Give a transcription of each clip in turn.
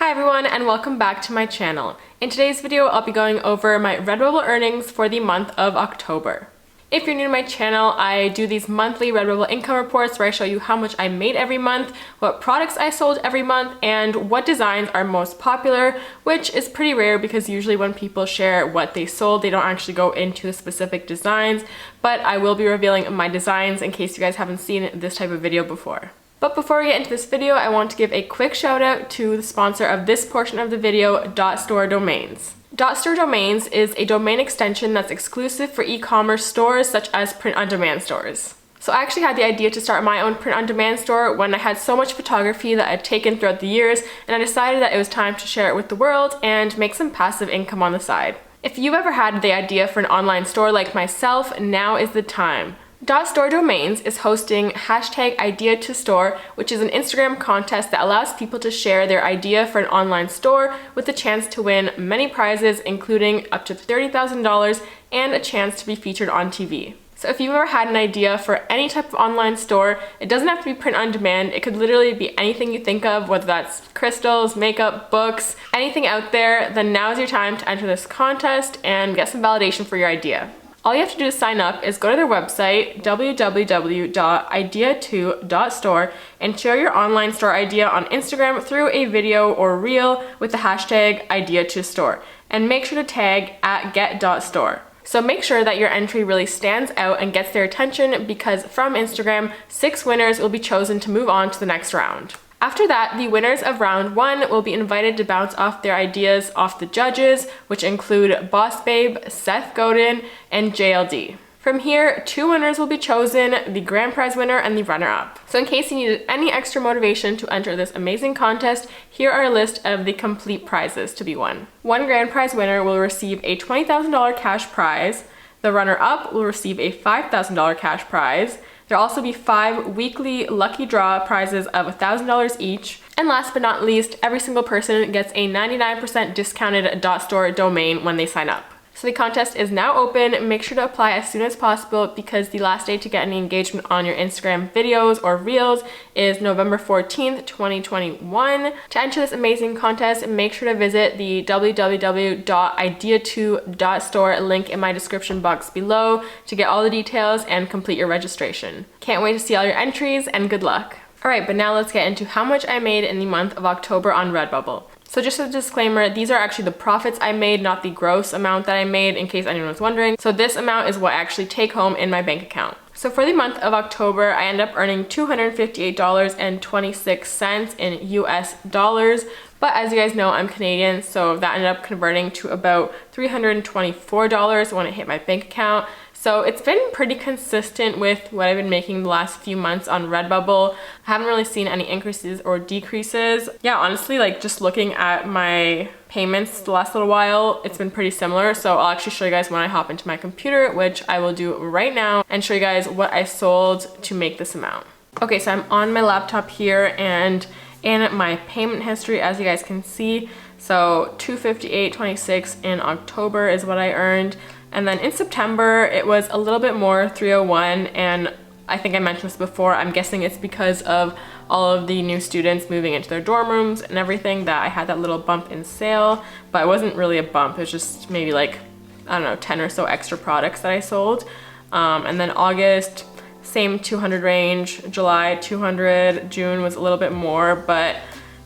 Hi everyone and welcome back to my channel. In today's video, I'll be going over my Redbubble earnings for the month of October. If you're new to my channel, I do these monthly Redbubble income reports where I show you how much I made every month, what products I sold every month, and what designs are most popular, which is pretty rare because usually when people share what they sold, they don't actually go into the specific designs, but I will be revealing my designs in case you guys haven't seen this type of video before. But before we get into this video, I want to give a quick shout out to the sponsor of this portion of the video, .store domains. .store domains is a domain extension that's exclusive for e-commerce stores such as print-on-demand stores. So I actually had the idea to start my own print-on-demand store when I had so much photography that I'd taken throughout the years, and I decided that it was time to share it with the world and make some passive income on the side. If you've ever had the idea for an online store like myself, now is the time. .store domains is hosting #IdeaToStore, which is an Instagram contest that allows people to share their idea for an online store with a chance to win many prizes, including up to $30,000 and a chance to be featured on TV. So if you've ever had an idea for any type of online store, it doesn't have to be print on demand. It could literally be anything you think of, whether that's crystals, makeup, books, anything out there, then now is your time to enter this contest and get some validation for your idea. All you have to do to sign up is go to their website, www.idea2.store, and share your online store idea on Instagram through a video or reel with the hashtag #IdeaToStore, and make sure to tag @get.store. So make sure that your entry really stands out and gets their attention, because from Instagram, 6 winners will be chosen to move on to the next round. After that, the winners of round 1 will be invited to bounce off their ideas off the judges, which include Boss Babe, Seth Godin, and JLD. From here, 2 winners will be chosen, the grand prize winner and the runner-up. So in case you needed any extra motivation to enter this amazing contest, here are a list of the complete prizes to be won. One grand prize winner will receive a $20,000 cash prize. The runner-up will receive a $5,000 cash prize. There'll also be 5 weekly lucky draw prizes of $1,000 each. And last but not least, every single person gets a 99% discounted .store domain when they sign up. So the contest is now open. Make sure to apply as soon as possible because the last day to get any engagement on your Instagram videos or reels is November 14th, 2021. To enter this amazing contest, make sure to visit the www.idea2.store link in my description box below to get all the details and complete your registration. Can't wait to see all your entries, and good luck. Alright, but now let's get into how much I made in the month of October on Redbubble. So just a disclaimer, these are actually the profits I made, not the gross amount that I made, in case anyone was wondering. So this amount is what I actually take home in my bank account. So for the month of October, I end up earning $258.26 in US dollars. But as you guys know, I'm Canadian, so that ended up converting to about $324 when it hit my bank account. So it's been pretty consistent with what I've been making the last few months on Redbubble. I haven't really seen any increases or decreases. Yeah, honestly, like just looking at my payments the last little while, it's been pretty similar. So I'll actually show you guys when I hop into my computer, which I will do right now, and show you guys what I sold to make this amount. Okay, so I'm on my laptop here, and in my payment history, as you guys can see, so $258.26 in October is what I earned. And then in September, it was a little bit more, $301, and I think I mentioned this before, I'm guessing it's because of all of the new students moving into their dorm rooms and everything that I had that little bump in sale, but it wasn't really a bump, it was just maybe like, I don't know, 10 or so extra products that I sold. And then August, same 200 range, July 200, June was a little bit more, but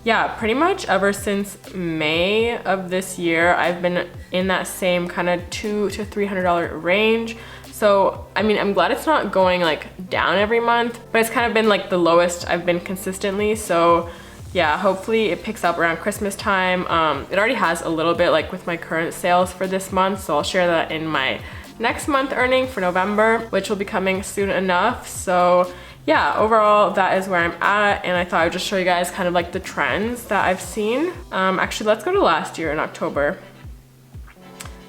yeah, pretty much ever since May of this year, I've been in that same kind of $200 to $300 range. So, I mean, I'm glad it's not going like down every month, but it's kind of been like the lowest I've been consistently. So yeah, hopefully it picks up around Christmas time. It already has a little bit like with my current sales for this month. So I'll share that in my next month earning for November, which will be coming soon enough. So yeah, overall that is where I'm at, and I thought I would just show you guys kind of like the trends that I've seen. Actually, let's go to last year in October.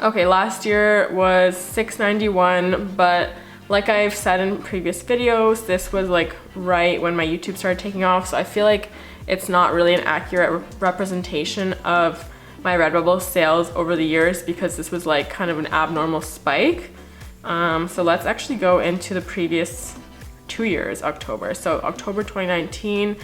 Okay, last year was $691, but like I've said in previous videos, this was like right when my YouTube started taking off, so I feel like it's not really an accurate representation of my Redbubble sales over the years because this was like kind of an abnormal spike. So let's actually go into the previous 2 years October. So October 2019,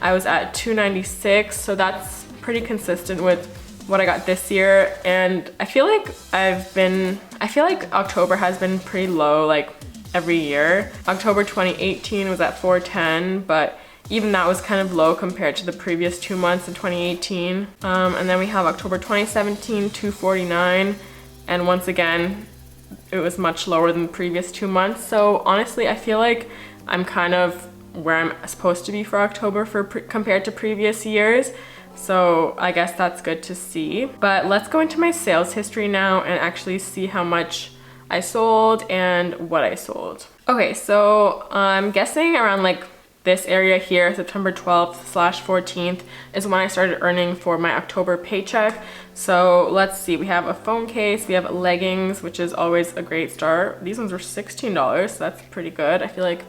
I was at 296, so that's pretty consistent with what I got this year, and I feel like October has been pretty low like every year. October 2018 was at 410, but even that was kind of low compared to the previous 2 months in 2018. And then we have October 2017, 249, and once again, it was much lower than the previous 2 months. So honestly, I feel like I'm kind of where I'm supposed to be for October compared to previous years. So I guess that's good to see. But let's go into my sales history now and actually see how much I sold and what I sold. Okay, so I'm guessing around like this area here, September 12th/14th is when I started earning for my October paycheck. So let's see, we have a phone case, we have leggings, which is always a great start. These ones were $16, so that's pretty good. I feel like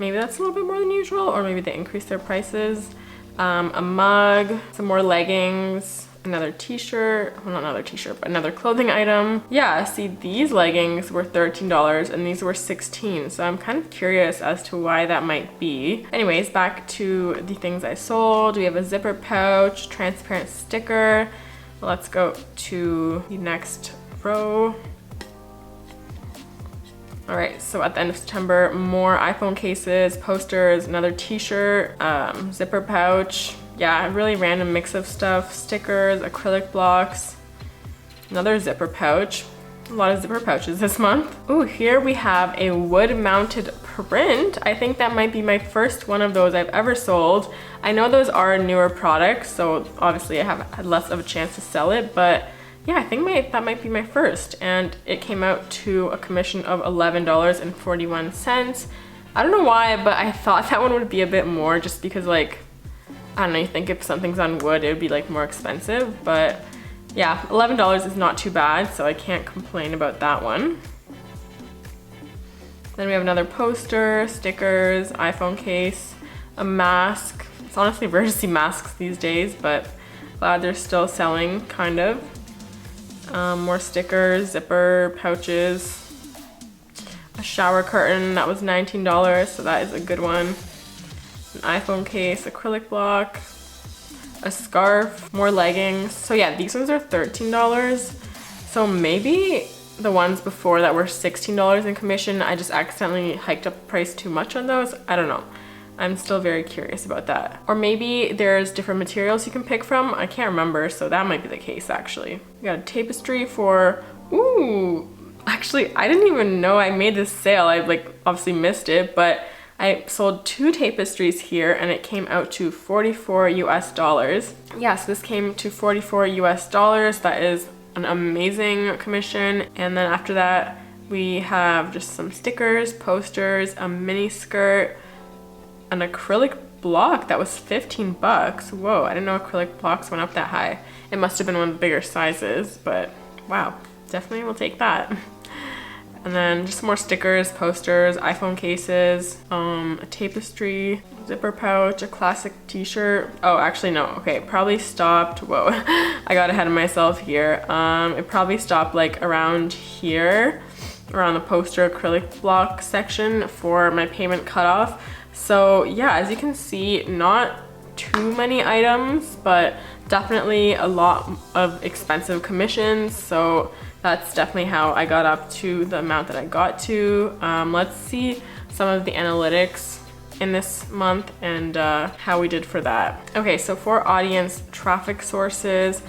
maybe that's a little bit more than usual, or maybe they increased their prices. A mug, some more leggings, another t-shirt, well not another t-shirt, but another clothing item. Yeah, see, these leggings were $13 and these were $16, so I'm kind of curious as to why that might be. Anyways, back to the things I sold. We have a zipper pouch, transparent sticker. Let's go to the next row. All right, so at the end of September, more iPhone cases, posters, another t-shirt, zipper pouch. Yeah, a really random mix of stuff. Stickers, acrylic blocks, another zipper pouch. A lot of zipper pouches this month. Oh, here we have a wood-mounted print. I think that might be my first one of those I've ever sold. I know those are newer products, so obviously I have had less of a chance to sell it, but yeah, I think that might be my first, and it came out to a commission of $11.41. I don't know why, but I thought that one would be a bit more just because, like, I don't know, you think if something's on wood, it would be like more expensive, but yeah, $11 is not too bad, so I can't complain about that one. Then we have another poster, stickers, iPhone case, a mask. It's honestly rare to see masks these days, but glad they're still selling, kind of. More stickers, zipper pouches, a shower curtain that was $19, so that is a good one. An iPhone case, acrylic block, a scarf, more leggings. So yeah, these ones are $13. So maybe the ones before that were $16 in commission, I just accidentally hiked up the price too much on those. I don't know. I'm still very curious about that. Or maybe there's different materials you can pick from. I can't remember, so that might be the case actually. We got a tapestry for, ooh, actually I didn't even know I made this sale. I like obviously missed it, but I sold 2 tapestries here and it came out to $44 US. Yeah, so this came to $44 US. That is an amazing commission. And then after that, we have just some stickers, posters, a mini skirt, an acrylic block that was 15 bucks. Whoa, I didn't know acrylic blocks went up that high. It must have been one of the bigger sizes, but wow, definitely will take that. And then just more stickers, posters, iPhone cases, a tapestry, zipper pouch, a classic t-shirt. Oh, actually no, okay, probably stopped, whoa, I got ahead of myself here. It probably stopped like around here, around the poster acrylic block section for my payment cutoff. So yeah, as you can see, not too many items, but definitely a lot of expensive commissions. So that's definitely how I got up to the amount that I got to. Let's see some of the analytics in this month and how we did for that. Okay, so for audience traffic sources,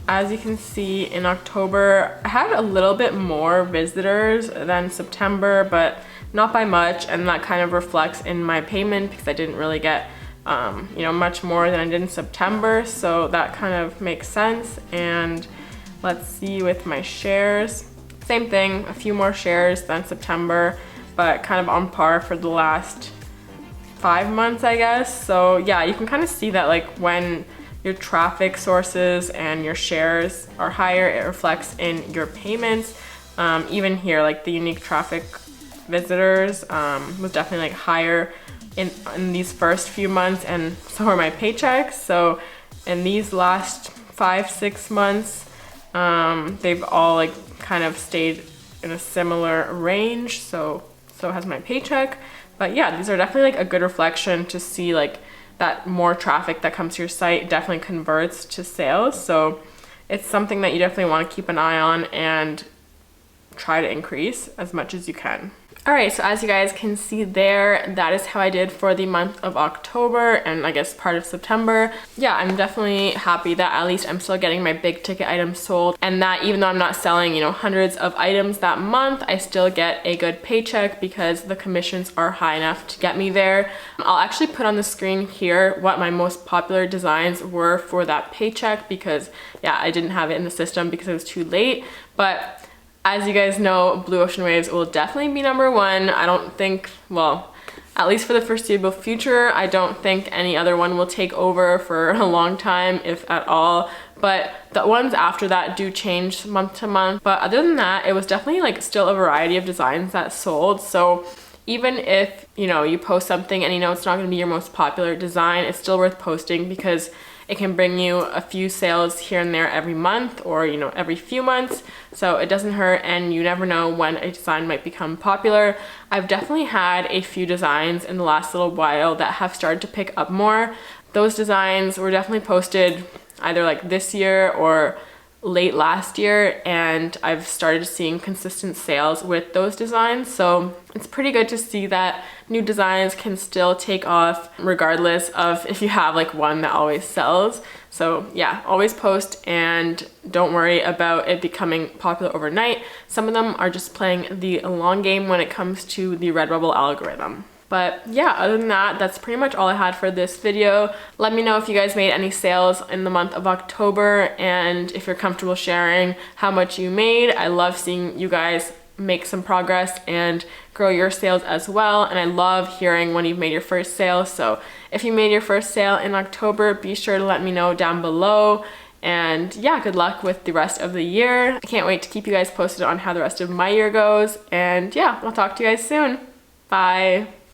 as you can see in October, I had a little bit more visitors than September, but not by much, and that kind of reflects in my payment because I didn't really get you know, much more than I did in September, so that kind of makes sense. And let's see with my shares, same thing, a few more shares than September, but kind of on par for the last 5 months, I guess. So yeah, you can kind of see that like when your traffic sources and your shares are higher, it reflects in your payments. Even here, like the unique traffic visitors was definitely like higher in these first few months, and so are my paychecks. So in these last 5-6 months, they've all like kind of stayed in a similar range, so has my paycheck. But yeah, these are definitely like a good reflection to see like that more traffic that comes to your site definitely converts to sales. So it's something that you definitely want to keep an eye on and try to increase as much as you can. Alright, so as you guys can see there, that is how I did for the month of October and I guess part of September. Yeah, I'm definitely happy that at least I'm still getting my big ticket items sold, and that even though I'm not selling, you know, hundreds of items that month, I still get a good paycheck because the commissions are high enough to get me there. I'll actually put on the screen here what my most popular designs were for that paycheck because, yeah, I didn't have it in the system because it was too late. But as you guys know, Blue Ocean Waves will definitely be number one. I don't think, well, at least for the foreseeable future, I don't think any other one will take over for a long time, if at all. But the ones after that do change month to month. But other than that, it was definitely like still a variety of designs that sold. So even if, you know, you post something and you know it's not gonna be your most popular design, it's still worth posting because it can bring you a few sales here and there every month, or, you know, every few months. So it doesn't hurt, and you never know when a design might become popular. I've definitely had a few designs in the last little while that have started to pick up more. Those designs were definitely posted either like this year or late last year, and I've started seeing consistent sales with those designs. So it's pretty good to see that new designs can still take off regardless of if you have like one that always sells. So yeah, always post and don't worry about it becoming popular overnight. Some of them are just playing the long game when it comes to the Redbubble algorithm. But yeah, other than that, that's pretty much all I had for this video. Let me know if you guys made any sales in the month of October, and if you're comfortable sharing how much you made. I love seeing you guys make some progress and grow your sales as well, and I love hearing when you've made your first sale. So if you made your first sale in October, be sure to let me know down below. And yeah, good luck with the rest of the year. I can't wait to keep you guys posted on how the rest of my year goes. And yeah, I'll talk to you guys soon. Bye.